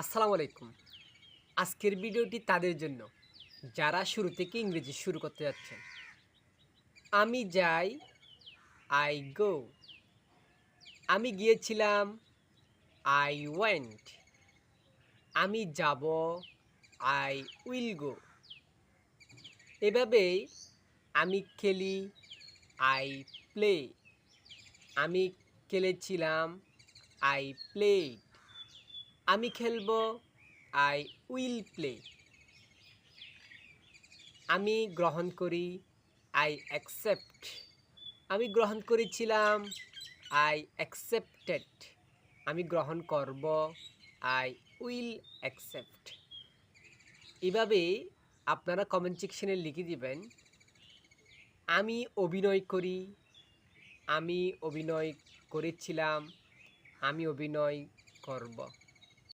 আসসালামু আলাইকুম। আজকের ভিডিওটি তাদের জন্য যারা শুরু থেকে ইংরেজি শুরু করতে যাচ্ছেন। আমি যাই, I go. আমি গিয়েছিলাম, I went. আমি যাব, I will go. এভাবেই আমি খেলি, I play. আমি খেলেছিলাম, I played. আমি খেলবো, I will play. আমি গ্রহণ করি, I accept. আমি গ্রহণ করেছিলাম, I accepted. আমি গ্রহণ করব, I will accept. এভাবে আপনারা কমেন্ট সেকশনে লিখে দিবেন, আমি অভিনয় করি, আমি অভিনয় করেছিলাম, আমি অভিনয় করব।